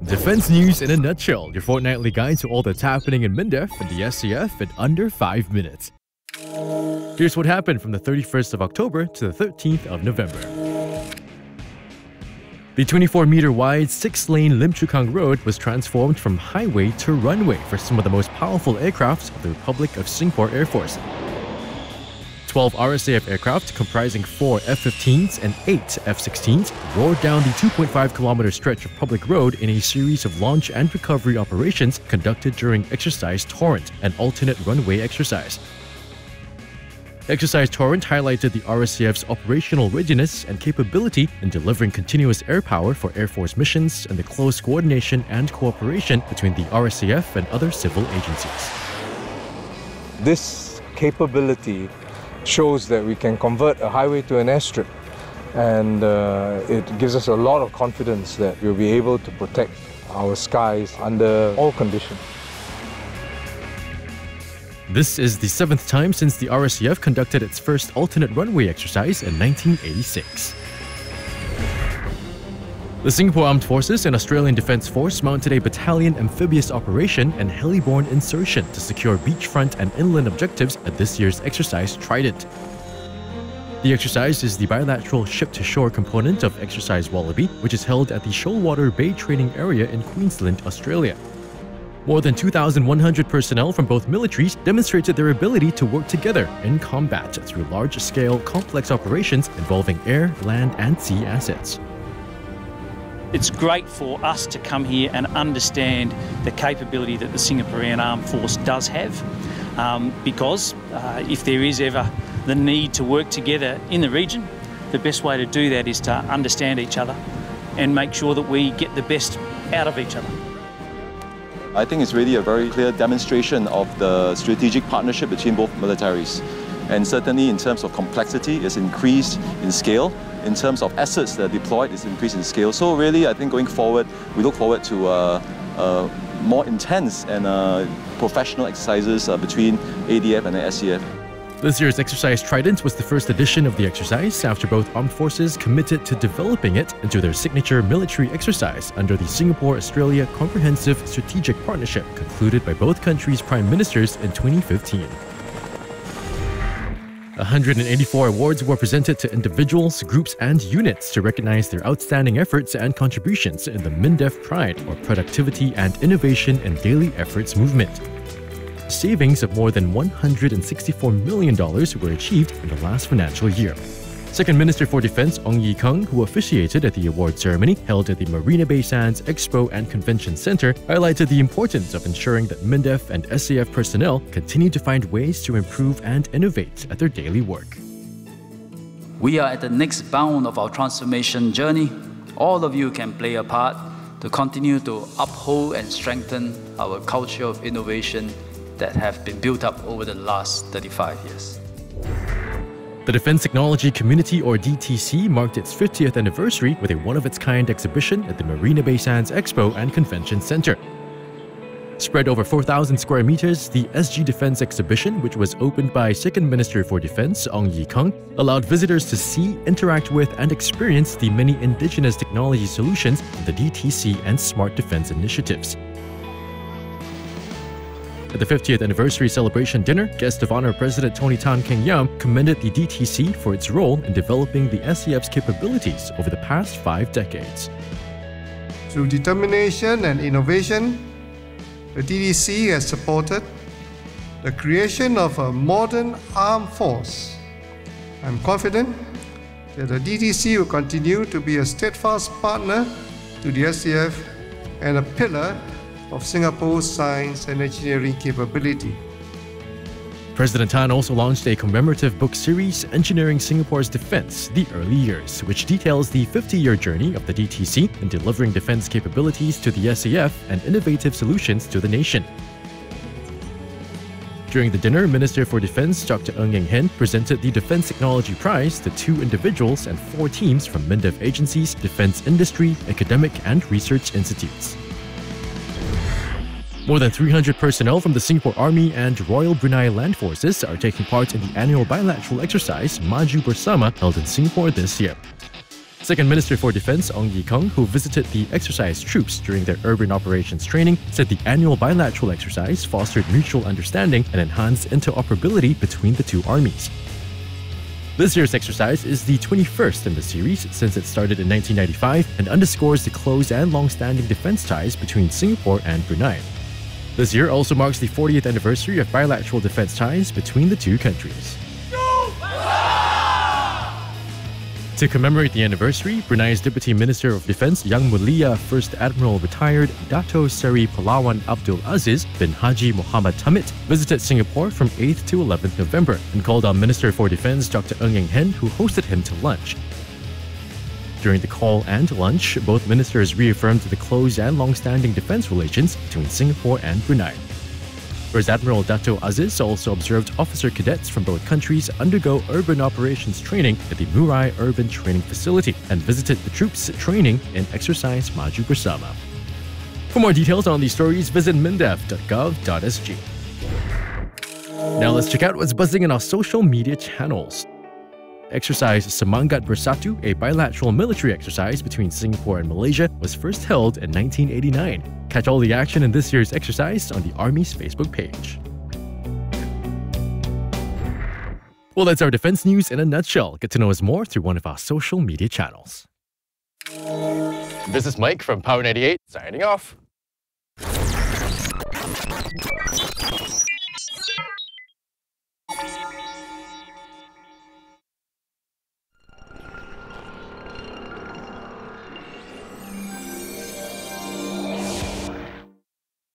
Defense news in a nutshell, your fortnightly guide to all that's happening in MINDEF and the SGDef in under 5 minutes. Here's what happened from the 31st of October to the 13th of November. The 24-meter-wide 6-lane Lim Chu Kang Road was transformed from highway to runway for some of the most powerful aircrafts of the Republic of Singapore Air Force. 12 RSAF aircraft, comprising 4 F-15s and 8 F-16s, roared down the 2.5-kilometer stretch of public road in a series of launch and recovery operations conducted during Exercise Torrent, an alternate runway exercise. Exercise Torrent highlighted the RSAF's operational readiness and capability in delivering continuous air power for Air Force missions and the close coordination and cooperation between the RSAF and other civil agencies. This capability shows that we can convert a highway to an airstrip, and it gives us a lot of confidence that we'll be able to protect our skies under all conditions. This is the 7th time since the RSAF conducted its first alternate runway exercise in 1986. The Singapore Armed Forces and Australian Defence Force mounted a battalion amphibious operation and heliborne insertion to secure beachfront and inland objectives at this year's Exercise Trident. The exercise is the bilateral ship-to-shore component of Exercise Wallaby, which is held at the Shoalwater Bay Training Area in Queensland, Australia. More than 2,100 personnel from both militaries demonstrated their ability to work together in combat through large-scale, complex operations involving air, land and sea assets. It's great for us to come here and understand the capability that the Singaporean Armed Force does have, because if there is ever the need to work together in the region, the best way to do that is to understand each other and make sure that we get the best out of each other. I think it's really a very clear demonstration of the strategic partnership between both militaries. And certainly in terms of complexity, it's increased in scale. In terms of assets that are deployed, it's increased in scale. So really, I think going forward, we look forward to more intense and professional exercises between ADF and the SGDef. This year's Exercise Trident was the first edition of the exercise after both armed forces committed to developing it into their signature military exercise under the Singapore-Australia Comprehensive Strategic Partnership concluded by both countries' prime ministers in 2015. 184 awards were presented to individuals, groups and units to recognize their outstanding efforts and contributions in the MINDEF PRIDE, or Productivity and Innovation in Daily Efforts movement. Savings of more than $164 million were achieved in the last financial year. Second Minister for Defence Ong Ye Kung, who officiated at the award ceremony held at the Marina Bay Sands Expo and Convention Centre, highlighted the importance of ensuring that MINDEF and SGDef personnel continue to find ways to improve and innovate at their daily work. We are at the next bound of our transformation journey. All of you can play a part to continue to uphold and strengthen our culture of innovation that have been built up over the last 35 years. The Defence Technology Community, or DTC, marked its 50th anniversary with a one-of-its-kind exhibition at the Marina Bay Sands Expo and Convention Centre. Spread over 4,000 square meters, the SGDefence exhibition, which was opened by Second Minister for Defence Ong Ye Kung, allowed visitors to see, interact with and experience the many indigenous technology solutions in the DTC and Smart Defence initiatives. At the 50th anniversary celebration dinner, Guest of Honour President Tony Tan Keng Yam commended the DTC for its role in developing the SGDef's capabilities over the past 5 decades. Through determination and innovation, the DTC has supported the creation of a modern armed force. I'm confident that the DTC will continue to be a steadfast partner to the SGDef and a pillar of Singapore's science and engineering capability. President Tan also launched a commemorative book series, Engineering Singapore's Defence, The Early Years, which details the 50-year journey of the DTC in delivering defence capabilities to the SGDef and innovative solutions to the nation. During the dinner, Minister for Defence Dr. Ng Eng Hen presented the Defence Technology Prize to 2 individuals and 4 teams from MINDEF agencies, defence industry, academic and research institutes. More than 300 personnel from the Singapore Army and Royal Brunei Land Forces are taking part in the annual bilateral exercise Maju Bersama held in Singapore this year. Second Minister for Defence Ong Ye Kung, who visited the exercise troops during their urban operations training, said the annual bilateral exercise fostered mutual understanding and enhanced interoperability between the two armies. This year's exercise is the 21st in the series since it started in 1995 and underscores the close and long-standing defence ties between Singapore and Brunei. This year also marks the 40th anniversary of bilateral defence ties between the two countries. To commemorate the anniversary, Brunei's Deputy Minister of Defence Yang Mulia First Admiral retired Dato Seri Palawan Abdul Aziz bin Haji Muhammad Hamid visited Singapore from 8th to 11th November and called on Minister for Defence Dr. Ng Eng Hen, who hosted him to lunch. During the call and lunch, both ministers reaffirmed the close and long-standing defence relations between Singapore and Brunei. First Admiral Dato Aziz also observed officer cadets from both countries undergo urban operations training at the Murai Urban Training Facility and visited the troops training in Exercise Maju Bersama. For more details on these stories, visit mindef.gov.sg. Now let's check out what's buzzing in our social media channels. Exercise Semangat Bersatu, a bilateral military exercise between Singapore and Malaysia, was first held in 1989. Catch all the action in this year's exercise on the Army's Facebook page. Well, that's our defense news in a nutshell. Get to know us more through one of our social media channels. This is Mike from Power 98, signing off.